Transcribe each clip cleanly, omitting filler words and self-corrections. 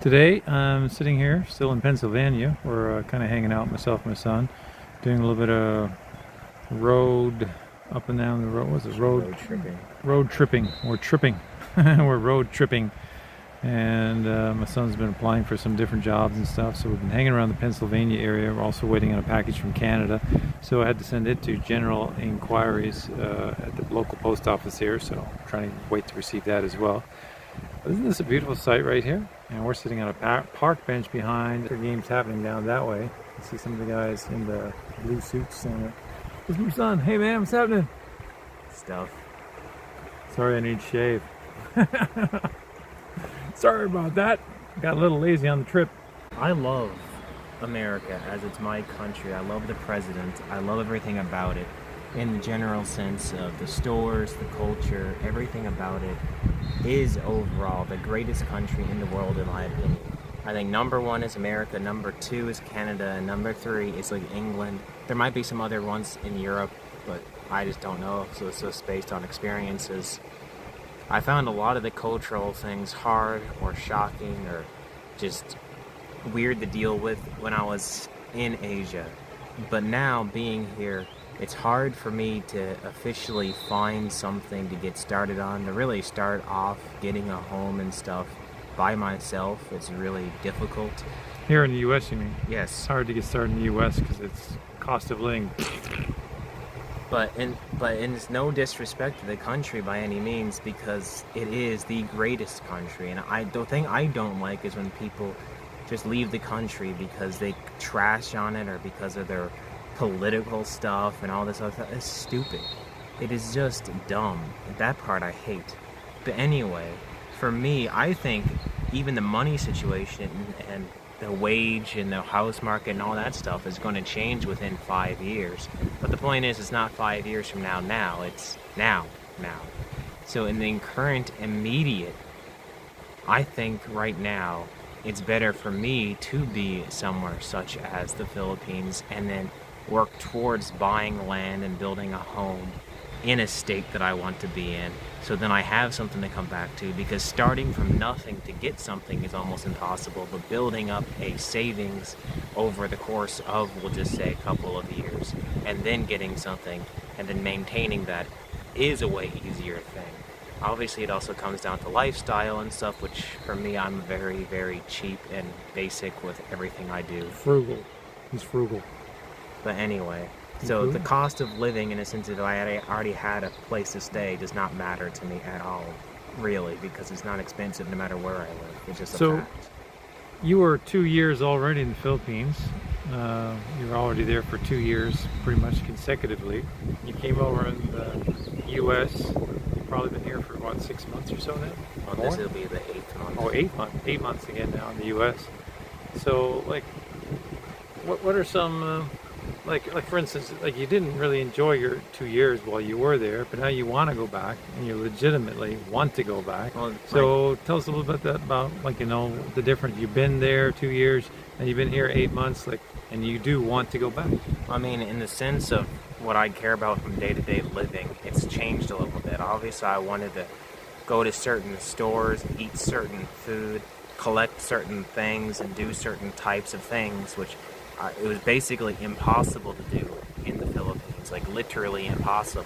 Today I'm sitting here still in Pennsylvania. We're kind of hanging out, myself and my son, doing a little bit of road up and down the road. What's it? Road tripping. Road tripping. We're tripping. We're road tripping. And my son's been applying for some different jobs and stuff, so we've been hanging around the Pennsylvania area. We're also waiting on a package from Canada, so I had to send it to general inquiries at the local post office here, so I'm trying to wait to receive that as well. But isn't this a beautiful sight right here? And we're sitting on a park bench behind. The game's happening down that way. You see some of the guys in the blue suits standing there. There's my son. Hey man, what's happening? Stuff. Sorry, I need to shave. Sorry about that. Got a little lazy on the trip. I love America as it's my country. I love the president. I love everything about it. In the general sense of the stores, the culture, everything about it is overall the greatest country in the world in my opinion. I think number one is America, number two is Canada, and number three is like England. There might be some other ones in Europe, but I just don't know, so it's just based on experiences. I found a lot of the cultural things hard or shocking or just weird to deal with when I was in Asia. But now being here, it's hard for me to officially find something to get started on, to really start off getting a home and stuff by myself. It's really difficult. Here in the US, you mean? Yes. It's hard to get started in the US because it's cost of living. But it's no disrespect to the country by any means, because it is the greatest country. And the thing I don't like is when people just leave the country because they trash on it or because of their political stuff and all this other stuff. It's stupid. It is just dumb. That part I hate. But anyway, for me, I think even the money situation and the wage and the house market and all that stuff is going to change within 5 years. But the point is, it's not 5 years from now, it's now. So in the current immediate, I think right now, it's better for me to be somewhere such as the Philippines and then work towards buying land and building a home in a state that I want to be in, so then I have something to come back to, because starting from nothing to get something is almost impossible, but building up a savings over the course of, we'll just say, a couple of years, and then getting something, and then maintaining that is a way easier thing. Obviously, it also comes down to lifestyle and stuff, which for me, I'm very, very cheap and basic with everything I do. Frugal. He's frugal. But anyway, so the cost of living, in a sense that I already had a place to stay, does not matter to me at all, really, because it's not expensive no matter where I live. It's just a fact. You were 2 years already in the Philippines. You were already there for 2 years, pretty much consecutively. You came over in the U.S. You've probably been here for, what, 6 months or so now? Well, this will be the 8th month. Oh, 8 months. 8 months again now in the U.S. So, like, what are some... Like for instance, like you didn't really enjoy your 2 years while you were there, but now you want to go back, and you legitimately want to go back. Well, so tell us a little bit about, like, you know, the difference. You've been there 2 years, and you've been here 8 months, like, and you do want to go back. I mean, in the sense of what I care about from day-to-day living, it's changed a little bit. Obviously, I wanted to go to certain stores, eat certain food, collect certain things, and do certain types of things, which it was basically impossible to do in the Philippines, like literally impossible,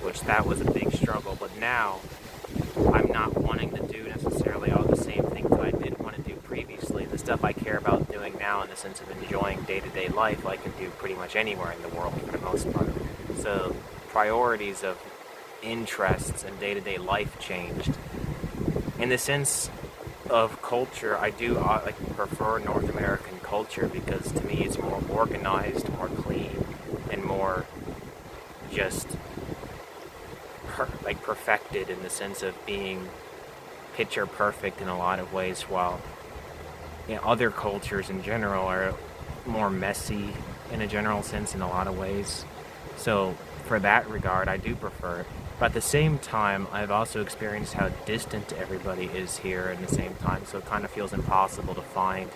which that was a big struggle. But now I'm not wanting to do necessarily all the same things that I did want to do previously. The stuff I care about doing now, in the sense of enjoying day-to-day life, I can do pretty much anywhere in the world for the most part. So priorities of interests and day-to-day life changed. In the sense of culture, I do prefer North American culture, because to me it's more organized, more clean, and more just perfected, in the sense of being picture perfect in a lot of ways, while other cultures in general are more messy in a general sense in a lot of ways. So for that regard, I do prefer it. But at the same time, I've also experienced how distant everybody is here at the same time, so it kind of feels impossible to find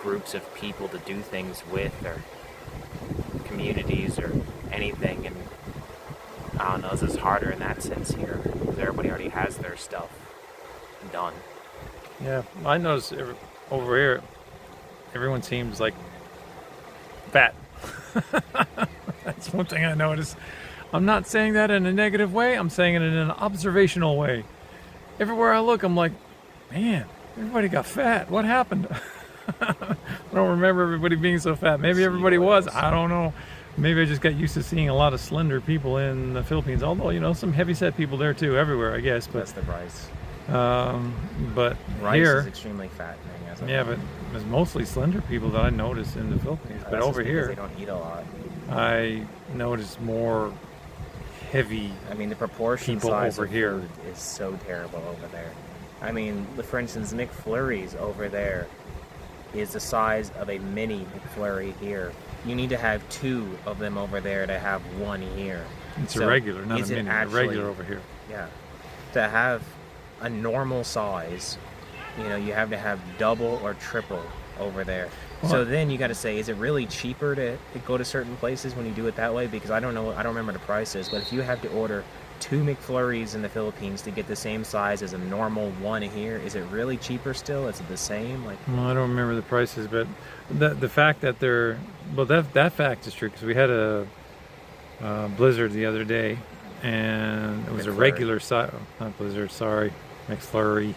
groups of people to do things with, or communities, or anything, and I don't know, this is harder in that sense here, because everybody already has their stuff done. Yeah, I noticed over here, everyone seems like fat. That's one thing I noticed. I'm not saying that in a negative way. I'm saying it in an observational way. Everywhere I look, I'm like, man, everybody got fat. What happened? I don't remember everybody being so fat. Maybe everybody was. I don't know. Maybe I just got used to seeing a lot of slender people in the Philippines. Although, you know, some heavy-set people there too, everywhere, I guess. But That's the rice. but Rice here, is extremely fattening. yeah, but it's mostly slender people that I notice in the Philippines. But That's over just because here, they don't eat a lot. I notice more heavy. I mean, the proportion people size over of here. food is so terrible over there. I mean, for instance, McFlurries over there is the size of a mini McFlurry here. You need to have 2 of them over there to have 1 here. It's So a regular, not a is it mini. actually- A regular over here. Yeah. To have a normal size, you know, you have to have double or triple over there. Well, So then you got to say, is it really cheaper to go to certain places when you do it that way? Because I don't know, I don't remember the prices, but if you have to order 2 McFlurries in the Philippines to get the same size as a normal one here, is it really cheaper still? Is it the same? Like, Well, I don't remember the prices, but the fact that they're, well, that fact is true because we had a Blizzard the other day, and it was a McFlurry. regular size, not Blizzard, sorry, McFlurry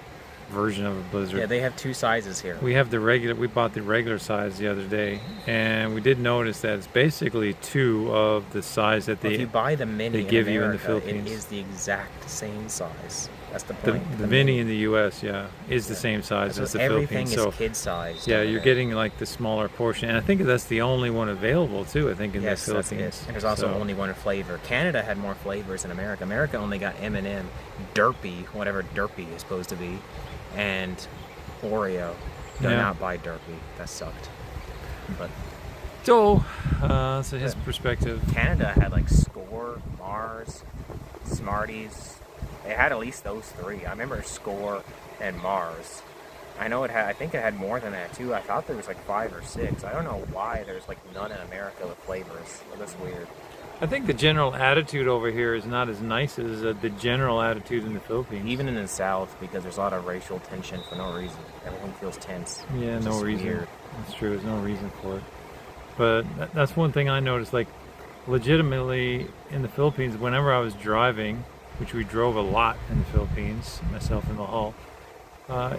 version of a Blizzard. yeah, they have 2 sizes here. We have the regular. We bought the regular size the other day, and we did notice that it's basically 2 of the size that Well, if you buy the mini they give in you in the America, Philippines. it is the exact same size. That's the the point. mini in the U.S. Yeah, is the same size So as the everything Philippines. is So kid sized. yeah, over you're there. getting like the smaller portion, and I think that's the only one available too. I think in Yes, the that's Philippines. it. And there's also So- only one flavor. Canada had more flavors than America. America only got M&M, Derpy, whatever Derpy is supposed to be, and Oreo. Do Yeah. not buy Derpy. That sucked. But So, his perspective. Canada had like Score, Mars, Smarties. They had at least those 3. I remember Score and Mars. I know it had. I think it had more than that too. I thought there was like 5 or 6. I don't know why there's like none in America with flavors. That's weird. I think the general attitude over here is not as nice as the general attitude in the Philippines. Even in the South, because there's a lot of racial tension for no reason. Everything feels tense. Yeah, It's no just reason. weird. That's true. There's no reason for it. But that's one thing I noticed. Like, legitimately in the Philippines, whenever I was driving, which we drove a lot in the Philippines, myself and Mahal,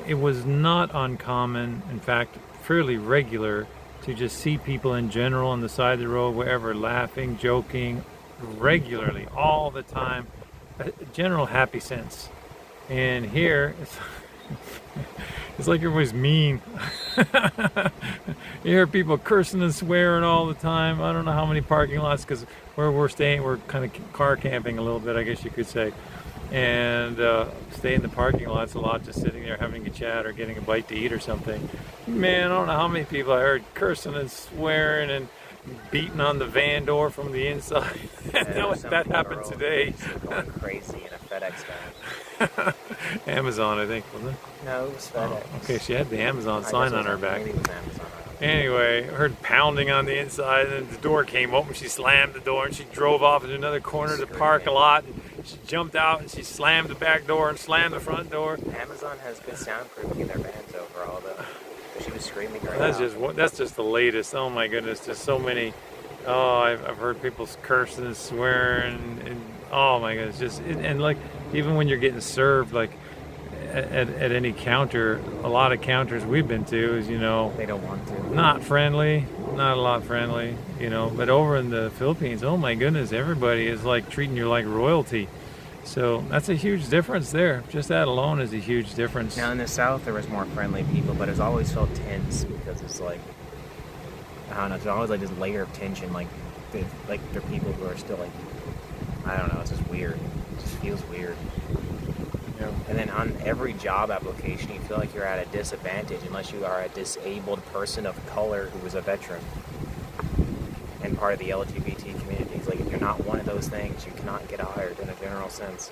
it was not uncommon, in fact, fairly regular, to just see people in general on the side of the road, wherever, laughing, joking, regularly, all the time, a general happy sense. And here, it's like everybody's mean. You hear people cursing and swearing all the time. I don't know how many parking lots, because where we're staying, we're kind of car camping a little bit, I guess you could say. And stay in the parking lots a lot, just sitting there having a chat or getting a bite to eat or something. Man, I don't know how many people I heard cursing and swearing and beating on the van door from the inside. That happened today. Going crazy in a FedEx van. Amazon, I think, wasn't it? No, it was FedEx. Oh, okay, she had the Amazon I sign guess it on her was- back. Maybe it was Amazon. Anyway, I heard pounding on the inside, and then the door came open. She slammed the door, and she drove off into another corner of the parking lot. And she jumped out, and she slammed the back door and slammed the front door. Amazon has good soundproofing in their vans overall, though. She was screaming her That's just the latest. Oh my goodness, there's so many. Oh, I've heard people cursing and swearing, and oh my goodness, and like even when you're getting served, like at any counter, a lot of counters we've been to is, you know, They don't want to. not friendly, not a lot friendly, you know. But over in the Philippines, oh my goodness, everybody is like treating you like royalty. So that's a huge difference there. Just that alone is a huge difference. Now in the South, there was more friendly people, but it's always felt tense because it's like, I don't know, there's always like this layer of tension. Like there are people who are still like, I don't know, it's just weird. It just feels weird. Yeah. And then on every job application, you feel like you're at a disadvantage unless you are a disabled person of color who is a veteran and part of the LGBT community. It's like if you're not one of those things, you cannot get hired in a general sense,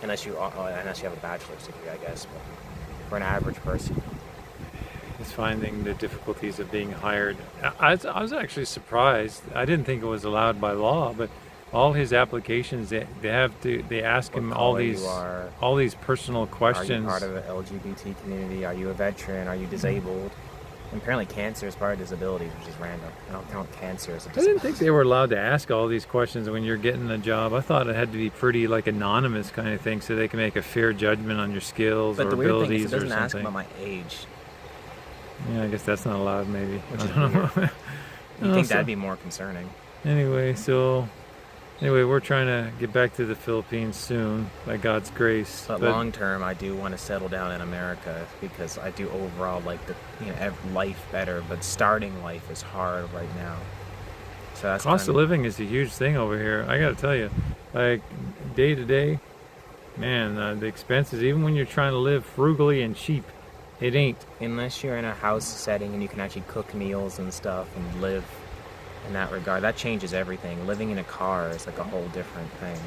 unless you have a bachelor's degree, I guess. But for an average person, Is finding the difficulties of being hired. I was actually surprised. I didn't think it was allowed by law, but all his applications, they ask him What all color these you are. personal Are you questions. part of the LGBT community? Are you a veteran? Are you disabled? And apparently cancer is part of disability, which is random. I don't count cancer as a I disability. didn't think they were allowed to ask all these questions when you're getting a job. I thought it had to be pretty like anonymous kind of thing, so they can make a fair judgment on your skills But or the weird thing is abilities it or doesn't ask something. about my age. Yeah, I guess that's not allowed, maybe. Which I is don't know. You'd Oh, think so- that'd be more concerning. Anyway, we're trying to get back to the Philippines soon, by God's grace. But long term, I do want to settle down in America because I do overall like the life better. But starting life is hard right now. So that's Cost of living is a huge thing over here. I got to tell you, like day to day, man, the expenses. Even when you're trying to live frugally and cheap, it ain't. Unless you're in a house setting and you can actually cook meals and stuff and live in that regard, that changes everything. Living in a car is like a whole different thing.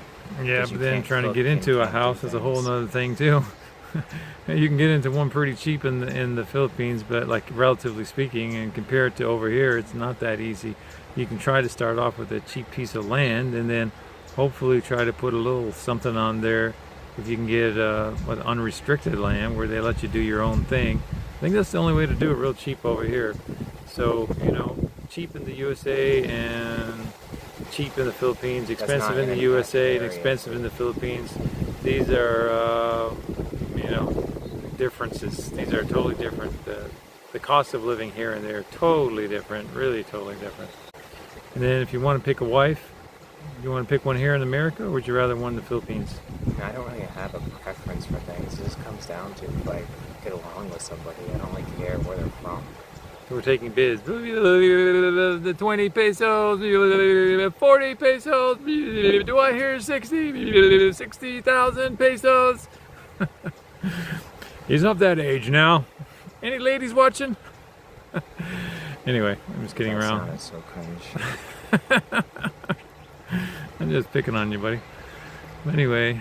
Yeah, 'Cause but you then can't trying to cook get and into a can't do house is a whole things. nother thing too. You can get into one pretty cheap in the Philippines, but like relatively speaking, and compare it to over here, it's not that easy. You can try to start off with a cheap piece of land, and then hopefully try to put a little something on there. If you can get unrestricted land where they let you do your own thing, I think that's the only way to do it real cheap over here. So cheap in the USA and cheap in the Philippines, expensive not in the any USA and area. expensive in the Philippines. These are differences. These are totally different. The cost of living here and there totally different, really totally different. And then if you want to pick a wife, you want to pick one here in America, or would you rather one in the Philippines? I don't really have a preference for things. It just comes down to if I get along with somebody. I don't really care where they're from. So we're taking bids. The 20 pesos, 40 pesos. Do I hear 60,000 pesos? He's of that age now. Any ladies watching? Anyway, I'm just kidding That around. sounded so cringe. I'm just picking on you, buddy. But anyway,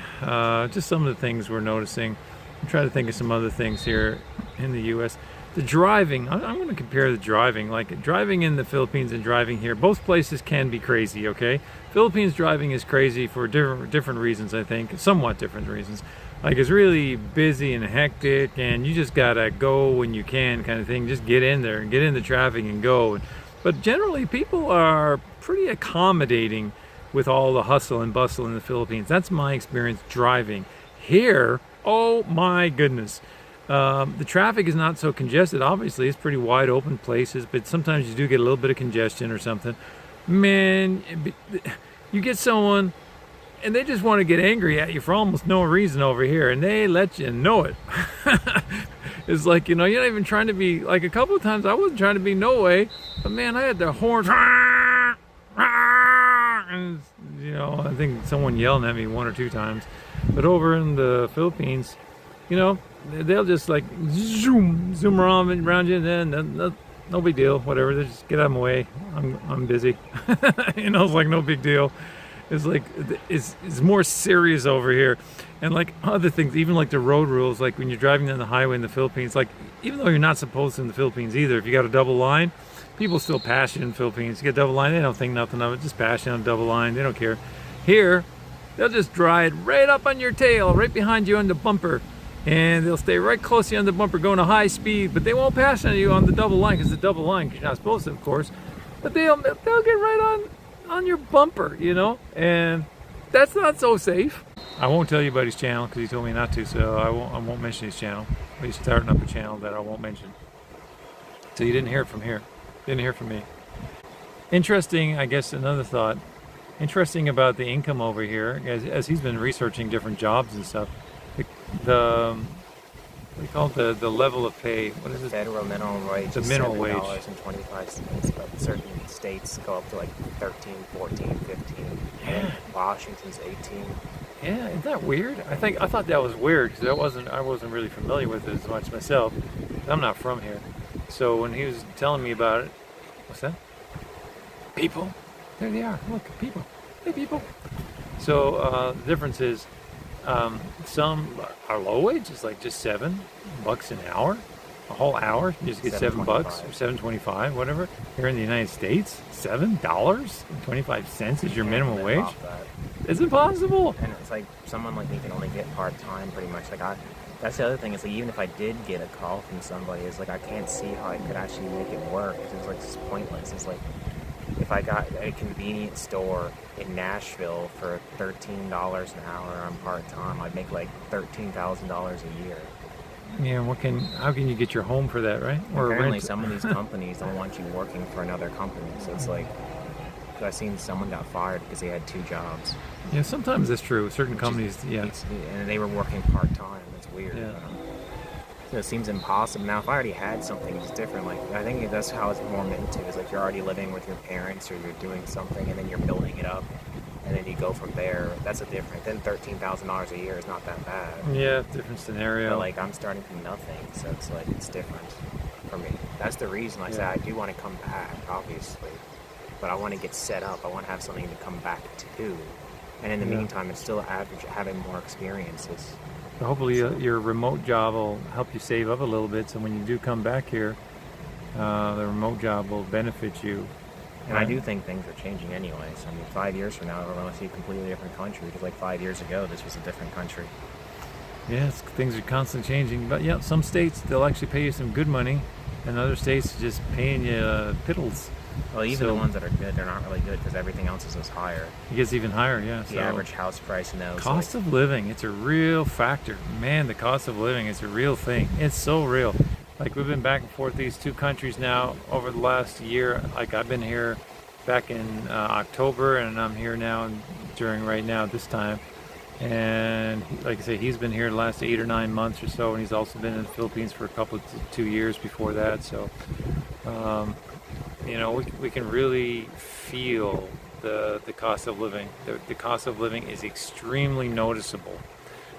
just some of the things we're noticing. I'm trying to think of some other things here in the U.S. The driving, I'm going to compare the driving. Like driving in the Philippines and driving here, both places can be crazy, okay? Philippines driving is crazy for different reasons, I think. Somewhat different reasons. Like it's really busy and hectic, and you just gotta go when you can, kind of thing. Just get in there and get in the traffic and go. But generally, people are pretty accommodating with all the hustle and bustle in the Philippines. That's my experience driving. Here, oh my goodness. The traffic is not so congested. Obviously, it's pretty wide open places, but sometimes you do get a little bit of congestion or something. Man, you get someone and they just want to get angry at you for almost no reason over here, and they let you know it. It's like, you're not even trying to be, like a couple of times I wasn't trying to be no way, but man, I had the horns. And, I think someone yelling at me one or two times. But over in the Philippines, they'll just like zoom around you, and then no big deal, whatever. They just get out of my way. I'm busy. It's like no big deal. It's like it's more serious over here, and like other things, even like the road rules. Like when you're driving down the highway in the Philippines, like even though you're not supposed to in the Philippines either, if you got a double line, people still pass you in the Philippines. You get a double line, they don't think nothing of it. Just pass you on a double line. They don't care. Here, they'll just drive right up on your tail, right behind you on the bumper. And they'll stay right close to you on the bumper going at high speed, but they won't pass on you on the double line because it's a double line because you're not supposed to, of course. But they'll get right on your bumper, and that's not so safe. I won't tell you about his channel because he told me not to, so I won't mention his channel. But he's starting up a channel that I won't mention. So you didn't hear it from here. Didn't hear from me. Interesting, I guess another thought. Interesting about the income over here, as he's been researching different jobs and stuff. What do you call it? The level of pay. What is it? Federal minimum wage The is minimum wage. $7.25, but certain states go up to like 13, 14, 15. And Washington's 18. Yeah, isn't that weird? I thought that was weird because I wasn't really familiar with it as much myself. I'm not from here. So when he was telling me about it, what's that? People. There they are. Look, people. Hey, people. So the difference is, some are low wages, like just $7 an hour. A whole hour? You just get $7 or $7.25, whatever. Here in the United States, $7.25 is your minimum wage. It's impossible. And it's like someone like me can only get part time, pretty much. That's the other thing. Is like even if I did get a call from somebody, it's like I can't see how I could actually make it work. It's like it's pointless. It's like if I got a convenience store in Nashville for $13 an hour on part time, I'd make like $13,000 a year. Yeah, how can you get your home for that, right? Or apparently some of these companies don't want you working for another company. So it's like, I've seen someone got fired because they had 2 jobs. Yeah, sometimes that's true. Certain companies, yeah. And they were working part-time. It's weird. Yeah. So it seems impossible. Now, if I already had something, it's different. Like, I think that's how it's more meant to, is like you're already living with your parents or you're doing something and then you're building it up. And then you go from there. That's a different. Then $13,000 a year is not that bad. Yeah, different scenario. But like I'm starting from nothing, so it's like it's different for me. That's the reason I say I do want to come back, obviously. But I want to get set up. I want to have something to come back to. And in the meantime, it's still having more experiences. So hopefully your remote job will help you save up a little bit. So when you do come back here, the remote job will benefit you. And I do think things are changing anyways. I mean, 5 years from now, we're going to see a completely different country. Because like 5 years ago, this was a different country. Yes, things are constantly changing. But yeah, some states, they'll actually pay you some good money. And other states just paying you piddles. Well, even the ones that are good, they're not really good because everything else is higher. It gets even higher, yeah. The average house price in those. Cost of living, it's a real factor. Man, the cost of living is a real thing. It's so real. Like we've been back and forth these 2 countries now over the last year. Like I've been here back in October, and I'm here now right now this time. And like I say, he's been here the last 8 or 9 months or so, and he's also been in the Philippines for a couple of 2 years before that. So, you know, we can really feel the cost of living. The cost of living is extremely noticeable.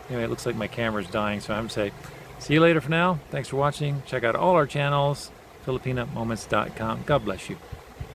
Anyway, it looks like my camera's dying, so I'm going to say, see you later for now. Thanks for watching. Check out all our channels, filipinamoments.com. God bless you.